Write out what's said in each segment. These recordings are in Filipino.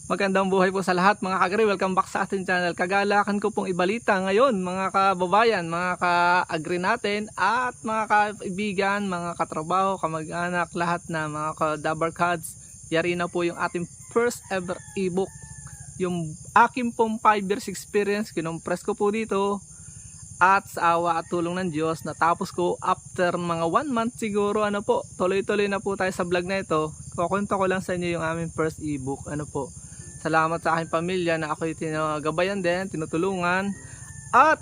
Magandang buhay po sa lahat mga kagri. Welcome back sa ating channel. Kagalakan ko pong ibalita ngayon mga kababayan, mga ka-agri natin at mga kaibigan, mga katrabaho, kamag-anak, lahat na mga ka-dabarkads. Yari na po yung ating first ever ebook. Yung aking pong 5 years experience, kinompress ko po dito. At sa awa at tulong ng Diyos, natapos ko after mga 1 month siguro, tuloy-tuloy na po tayo sa vlog na ito. Kukwento ko lang sa inyo yung aming first ebook, Salamat sa aking pamilya na ako'y tinagabayan din, tinutulungan. At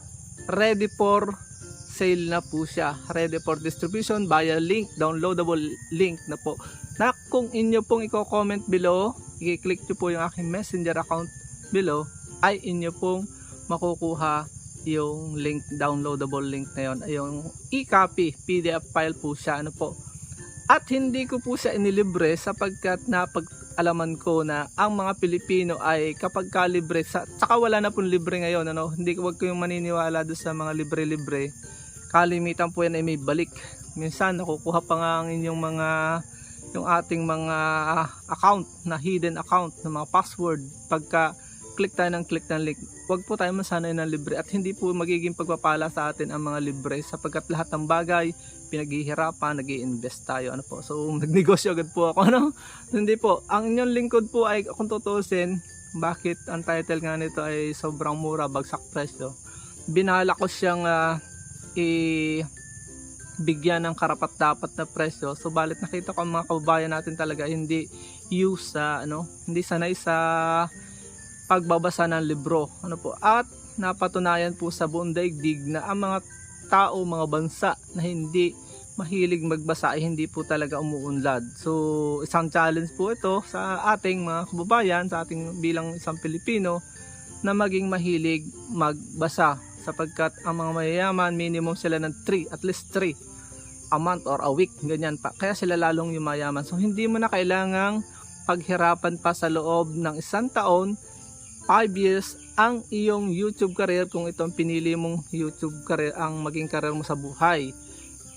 ready for sale na po siya. Ready for distribution via link, downloadable link na po. Na kung inyo pong i-comment below, i-click nyo po yung aking messenger account below, ay inyo pong makukuha yung link, downloadable link na yun. Ay yung e-copy, PDF file po siya. At hindi ko po siya inilibre sapagkat napag-alaman ko na ang mga Pilipino ay kapag ka-libre, saka wala na pong libre ngayon, hindi ko wag ko yung maniniwala doon sa mga libre-libre. Kalimitan po yan ay may balik. Minsan nakukuha pa nga ang inyong yung ating mga account na hidden account, na mga password. Pagka click tayo ng link, wag po tayo masanay ng libre at hindi po magiging pagpapala sa atin ang mga libre sapagkat lahat ng bagay pinaghihirapan, nag-i-invest tayo, So nagnegosyo agad po ako, Hindi po, ang inyong lingkod po ay kung tutusin, bakit ang title nga nito ay sobrang mura, bagsak presyo. Binala ko siyang bigyan ng karapat-dapat na presyo. Subalit nakita ko ang mga kababayan natin talaga hindi hindi sanay sa pagbabasa ng libro, At napatunayan po sa buong daigdig na ang mga tao, mga bansa na hindi mahilig magbasa ay hindi po talaga umuunlad. So isang challenge po ito sa ating mga kababayan, sa ating bilang isang Pilipino, na maging mahilig magbasa sapagkat ang mga mayayaman minimum sila ng at least 3 a month or a week, ganyan pa. Kaya sila lalong yung mayaman. So hindi mo na kailangang paghirapan pa sa loob ng 1 taon, 5 years ang iyong YouTube career kung itong pinili mong YouTube career ang maging career mo sa buhay.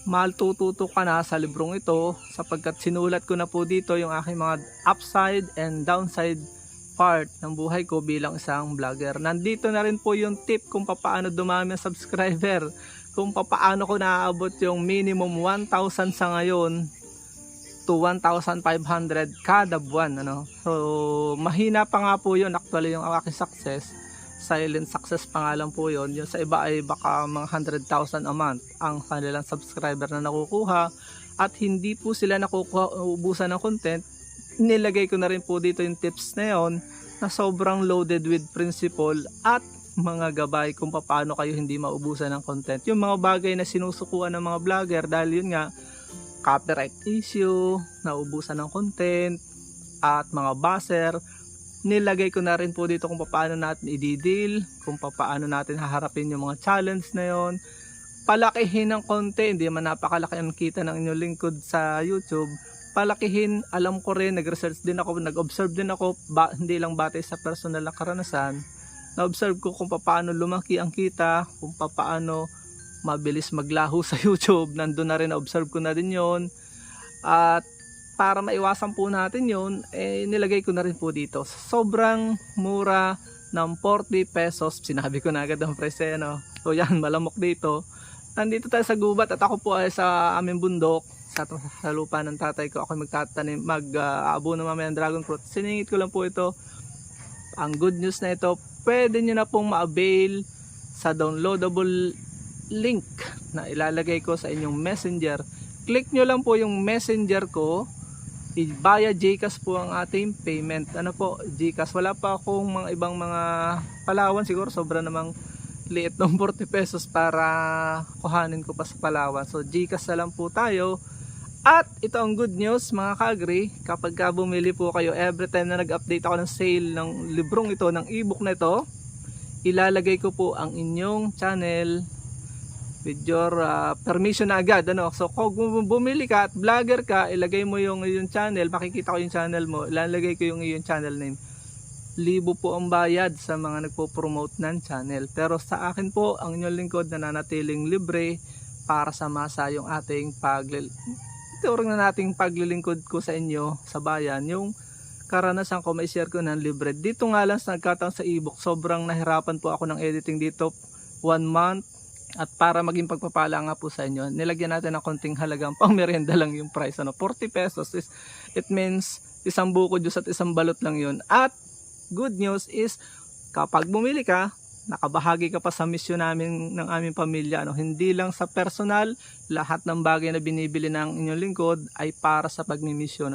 Matututo ka na sa librong ito sapagkat sinulat ko na po dito yung aking mga upside and downside part ng buhay ko bilang isang vlogger. Nandito na rin po yung tip kung paano dumami ang subscriber, kung paano ko naaabot yung minimum 1,000 sa ngayon to 1,500 kada buwan, So mahina pa nga po yun actually yung aking success. Silent success pa nga lang po yun. Yung sa iba ay baka mga 100,000 a month ang kanilang subscriber na nakukuha at hindi po sila ubusan ng content. Nilagay ko na rin po dito yung tips na yun na sobrang loaded with principle at mga gabay kung paano kayo hindi maubusan ng content. Yung mga bagay na sinusukuan ng mga vlogger dahil yun nga copyright issue, naubusan ng content at mga buzzer, nilagay ko na rin po dito kung paano natin i-deal, kung paano natin haharapin yung mga challenge na yon. Palakihin ng konti, hindi man napakalaki ang kita ng inyong lingkod sa YouTube. Palakihin, alam ko rin, nag-research din ako, nag-observe din ako, hindi lang batay sa personal na karanasan. Na-observe ko kung paano lumaki ang kita, kung paano mabilis maglaho sa YouTube. Nandun na rin, na-observe ko na din yon. At para maiwasan po natin yun, nilagay ko na rin po dito. Sobrang mura ng 40 pesos. Sinabi ko na agad ang presyo, So yan, malamok dito. Nandito tayo sa gubat at ako po ay sa aming bundok, sa lupa ng tatay ko. Ako magtatanim, mag-aabuno mamaya ng dragon fruit. Siningit ko lang po ito. Ang good news na ito, pwede nyo na pong ma-avail sa downloadable link na ilalagay ko sa inyong messenger. Click nyo lang po yung messenger ko. Via GCash po ang ating payment. GCash. Wala pa akong mga ibang mga Palawan. Siguro sobra namang liit ng 40 pesos para kuhanin ko pa sa Palawan. So GCash na lang po tayo. At ito ang good news mga ka-agri. Kapag bumili po kayo, every time na nag-update ako ng sale ng librong ito, ng ebook na ito, ilalagay ko po ang inyong channel with your permission na agad, So kung bumili ka at vlogger ka, ilagay mo yung channel, makikita ko yung channel mo, ilalagay ko yung iyong channel name. Libo po ang bayad sa mga nagpo-promote ng channel. Pero sa akin po, ang inyong lingkod na nanatiling libre para sa masa yung ating paglilingkod ko sa inyo sa bayan, yung karanasan ko, may share ko ng libre. Dito nga lang sa nagkataon sa ebook, sobrang nahirapan po ako ng editing dito 1 month. At para maging pagpapala nga po sa inyo, nilagyan natin ng konting halagang pang merienda lang yung price. 40 pesos is, it means isang buko juice at isang balot lang yun. At good news is, kapag bumili ka, nakabahagi ka pa sa mission namin ng aming pamilya. Hindi lang sa personal, lahat ng bagay na binibili ng inyong lingkod ay para sa pagmimisyon.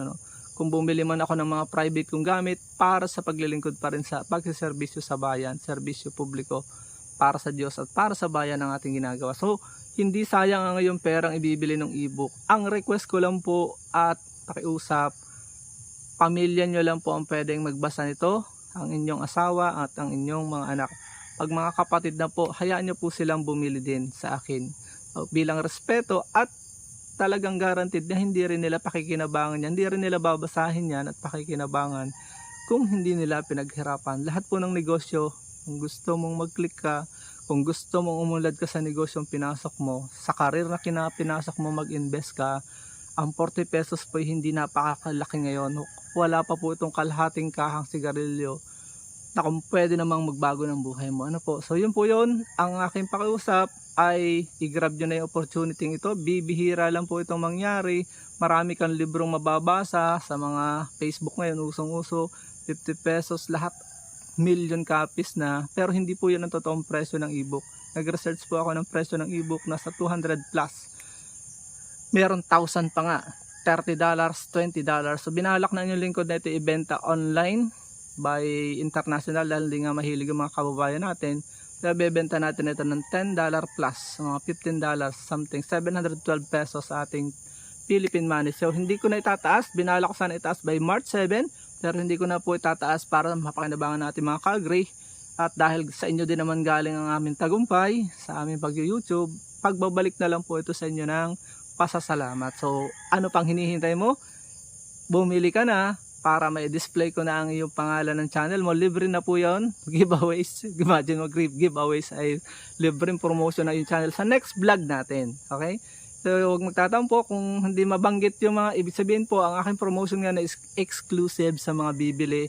Kung bumili man ako ng mga private kong gamit, para sa paglilingkod pa rin sa pagsiservisyo sa bayan, serbisyo publiko, para sa Diyos at para sa bayan ng ating ginagawa. So, hindi sayang ang ngayong perang ibibili ng ebook. Ang request ko lang po at pakiusap, pamilya nyo lang po ang pwedeng magbasa nito, ang inyong asawa at ang inyong mga anak. Pag mga kapatid na po, hayaan nyo po silang bumili din sa akin. Bilang respeto at talagang guaranteed na hindi rin nila pakikinabangan yan, hindi rin nila babasahin yan at pakikinabangan kung hindi nila pinaghirapan. Lahat po ng negosyo, kung gusto mong mag-click ka, kung gusto mong umunlad ka sa negosyong pinasok mo, sa karir na pinasok mo mag-invest ka, ang 40 pesos po hindi napakalaki ngayon. Wala pa po itong kalahating kahang sigarilyo na kung pwede namang magbago ng buhay mo. So yun po yun, ang aking pakiusap ay i-grab nyo na yung opportunity ito. Bibihira lang po itong mangyari. Marami kang librong mababasa sa mga Facebook ngayon, usong-uso, 50 pesos lahat, million copies na, pero hindi po yun ang totoong presyo ng ebook. Nag-research po ako ng presyo ng ebook, nasa 200 plus. Meron 1,000 pa nga, $30, $20. So binalak na yung lingkod na ito ibenta online by international dahil hindi nga mahilig yung mga kababayan natin. Kaya bebenta natin ito ng $10 plus, mga $15, something, 712 pesos sa ating Philippine money. So hindi ko na itataas, binalak ko sana itaas by March 7, pero hindi ko na po itataas para mapakinabangan natin mga ka-agree. At dahil sa inyo din naman galing ang aming tagumpay sa aming pag-YouTube, pagbabalik na lang po ito sa inyo ng pasasalamat. So ano pang hinihintay mo? Bumili ka na para may display ko na ang iyong pangalan ng channel mo. Libre na po yun. Giveaways. Imagine mo, giveaways ay libreng promotion na yung channel sa next vlog natin. Okay? So huwag magtatampo kung hindi mabanggit yung mga ibig sabihin po, ang aking promotion nga na is exclusive sa mga bibili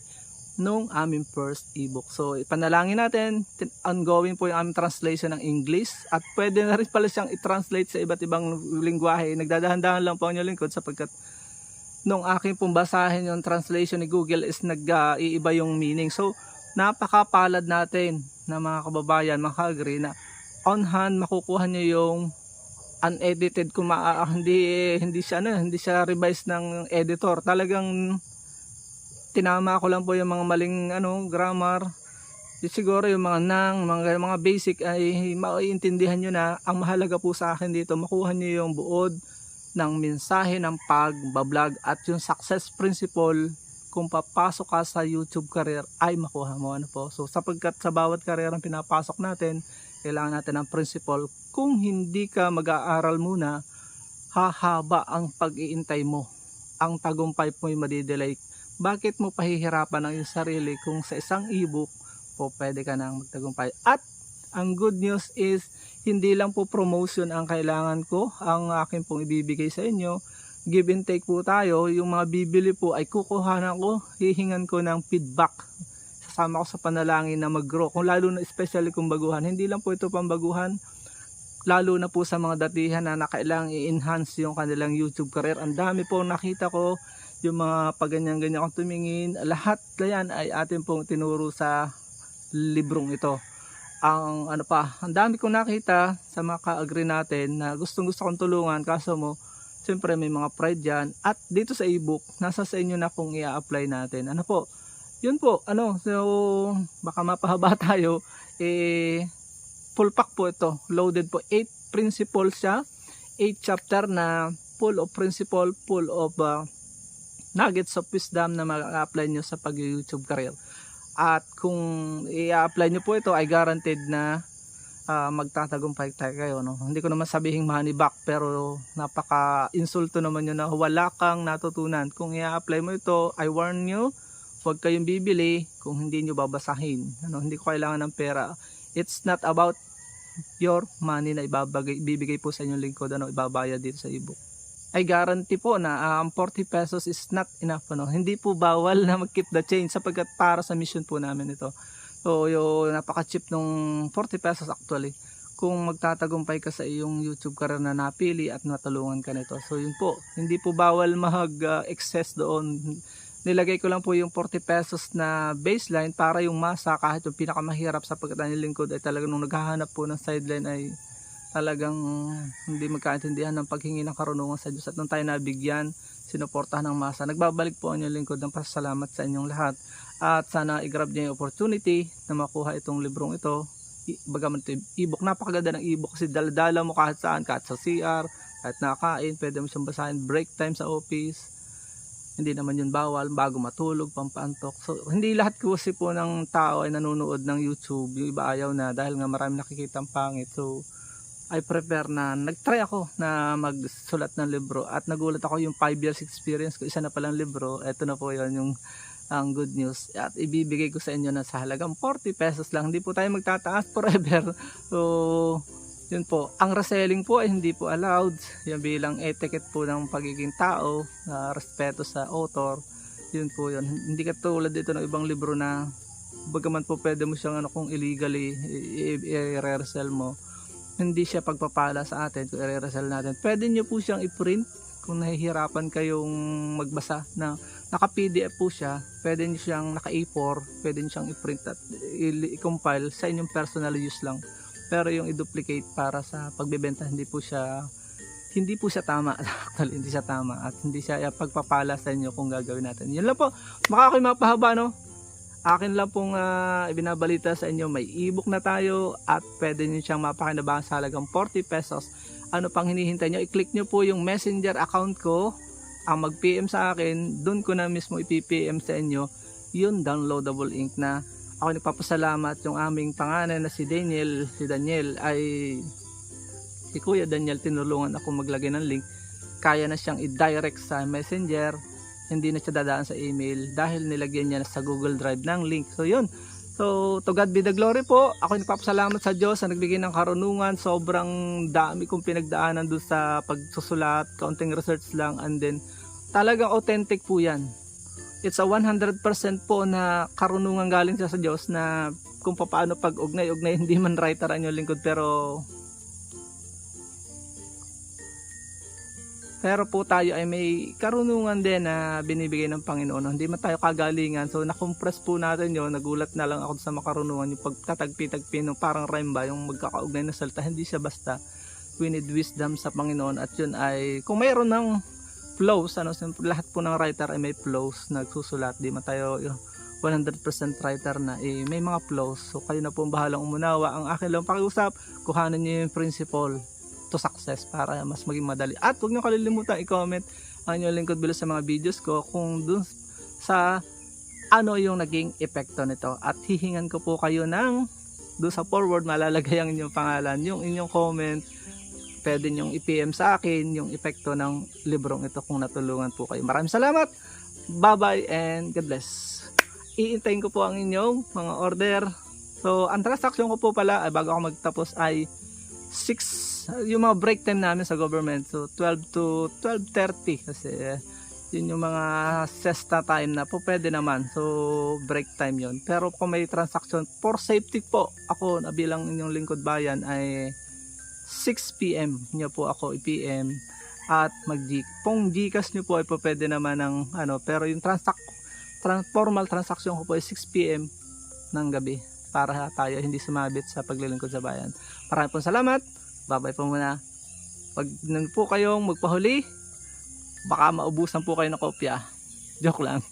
nung aming first ebook. So ipanalangin natin, ongoing po yung aming translation ng English at pwede na rin pala siyang i-translate sa iba't ibang lingwahe. Nagdadahan-dahan lang po ang inyong lingkod sapagkat nung aking pong basahin yung translation ni Google is nag-iiba yung meaning. So napakapalad natin na mga kababayan, mga ka-agree na on hand makukuha nyo yung unedited, kung hindi siya revise ng editor. Talagang tinama ko lang po yung mga maling grammar. Siguro yung mga mga basic ay maiintindihan nyo na. Ang mahalaga po sa akin dito, makuha nyo yung buod ng mensahe ng pag-vlog at yung success principle kung papasok ka sa YouTube career ay makuha mo. So sapagkat sa bawat career ang pinapasok natin, kailangan natin ng principle. Kung hindi ka mag-aaral muna, hahaba ang pag-iintay mo. Ang tagumpay mo ay madidelay. Bakit mo pahihirapan ang iyong sarili kung sa isang ebook po pwede ka nang magtagumpay? At ang good news is, hindi lang po promotion ang kailangan ko, ang akin pong ibibigay sa inyo. Give and take po tayo. Yung mga bibili po ay kukuhanan ko, hihingan ko ng feedback. Sasama ko sa panalangin na mag-grow. Kung lalo na especially kung baguhan, hindi lang po ito pambaguhan, lalo na po sa mga datihan na kailangang i-enhance yung kanilang YouTube career. Ang dami po nakita ko, yung mga paganyan-ganyan kong tumingin, lahat na yan ay atin pong tinuro sa librong ito. Ang dami kong nakita sa mga ka-agree natin na gustong kong tulungan, kaso mo, siyempre may mga pride yan. At dito sa ebook, nasa sa inyo na kung i-apply natin. Yun po, so baka mapahaba tayo, full pack po ito, loaded po, 8 principles siya, 8 chapter na full of principle, full of nuggets of wisdom na mag-apply nyo sa pag-YouTube career. At kung i-apply nyo po ito ay guaranteed na magtatagumpay tayo kayo. Hindi ko naman sabihin money back, pero napaka-insulto naman yun na wala kang natutunan. Kung i-apply mo ito, I warn you, huwag kayong bibili kung hindi nyo babasahin. Hindi ko kailangan ng pera. It's not about your money na ibibigay po sa inyong lingkod, ibabayad dito sa ebook. I guarantee po na ang 40 pesos is not enough, ano. Hindi po bawal na mag-keep the change sapagkat para sa mission po namin ito. So yung napaka-cheap nung 40 pesos actually kung magtatagumpay ka sa iyong YouTube career na napili at natulungan ka nito. So yun po, hindi po bawal mag-excess doon. Nilagay ko lang po yung 40 pesos na baseline para yung masa kahit yung pinakamahirap sapagkat ang lingkod ay talagang nung naghahanap po ng sideline ay talagang hindi magkaintindihan ng paghingi ng karunungan sa Diyos at nung tayo nabigyan, sinuportahan ng masa. Nagbabalik po ang inyong lingkod ng pasasalamat sa inyong lahat at sana i-grab niyo yung opportunity na makuha itong librong ito. Bagaman ito e-book, napakaganda ng e-book kasi daladala mo kahit saan, kahit sa CR, kahit nakain, pwede mo siyang basahin, break time sa office, hindi naman yun bawal, bago matulog, pampantok. So hindi lahat kasi po ng tao ay nanonood ng YouTube, yung iba ayaw na dahil nga marami nakikita ang pangit. So I prefer na nagtry ako na magsulat ng libro at nagulat ako yung 5 years experience ko, isa na palang libro. Ito na po yun yung ang good news at ibibigay ko sa inyo na sa halagang 40 pesos lang. Hindi po tayo magtataas forever. So yun po, ang reselling po ay hindi po allowed. Yan bilang etiquette po ng pagiging tao, respeto sa author. Yun po yun. Hindi katulad dito ng ibang libro na bagaman po pwede mo siyang kung illegally i-resell mo, hindi siya pagpapala sa atin kung i-resell natin. Pwede nyo po siyang i-print kung nahihirapan kayong magbasa na naka-PDF po siya, pwede nyo siyang naka-A4, pwede nyo siyang i-print at i-compile sa inyong personal use lang. Pero yung i-duplicate para sa pagbebenta, hindi po siya tama. Actually, hindi siya tama at hindi siya pagpapala sa inyo kung gagawin natin. Yun lang po, makakakoy mapahaba, no? Akin lang pong ibinabalita sa inyo, may e-book na tayo at pwede nyo siyang mapakinabangan sa halagang 40 pesos. Ano pang hinihintay nyo? I-click nyo po yung messenger account ko, ang mag-PM sa akin, doon ko na mismo ipipm sa inyo yung downloadable ink na ako nagpapasalamat yung aming pangalan na si Daniel ay si Kuya Daniel, tinulungan ako maglagay ng link, kaya na siyang i-direct sa messenger, hindi na siya dadaan sa email dahil nilagyan niya sa Google Drive ng link. So yun, so to God be the glory po. Ako nagpapasalamat sa Diyos na nagbigay ng karunungan. Sobrang dami kong pinagdaanan doon sa pagsusulat, kaunting research lang, and then talagang authentic po yan. It's a 100% po na karunungan galing sa Diyos na kung paano pag ugnay, hindi man writer ang inyong lingkod, pero po tayo ay may karunungan din na binibigay ng Panginoon. Hindi man tayo kagalingan. So na-compress po natin yun. Nagulat na lang ako sa makarunungan. Yung pagtatagpi-tagpi ng parang rhyme ba, yung magkakaugnay na salita. Hindi siya basta. We need wisdom sa Panginoon. At yun ay, kung mayroon ng flows, lahat po ng writer ay may flows. Nagsusulat. Di man tayo 100% writer na. May mga flows. So kayo na po bahalang umunawa. Ang akin lang pakiusap, kuhanan nyo yung principle to success para mas maging madali. At huwag nyo kalilimutan i-comment ang inyong lingkod below sa mga videos ko kung dun sa ano yung naging epekto nito. At hihingan ko po kayo ng dun sa forward, malalagay ang inyong pangalan, yung inyong comment, pwede nyong i-PM sa akin yung epekto ng librong ito kung natulungan po kayo. Maraming salamat. Bye bye and God bless. Iintayin ko po ang inyong mga order. So ang transaction ko po pala bago ako magtapos ay 6, yung mga break time namin sa government, so 12 to 12:30 kasi yun yung mga siesta time na po pwede naman, so break time yun. Pero kung may transaction for safety po, ako na bilang inyong lingkod bayan ay 6 PM nyo po ako i-PM at pong Gcash nyo po ay po pwede naman ng pero yung formal transaction ko po ay 6 PM ng gabi para tayo hindi sumabit sa paglilingkod sa bayan. Maraming po salamat. Bye-bye po muna. Pag po kayong magpahuli, baka maubusan po kayo ng kopya. Joke lang.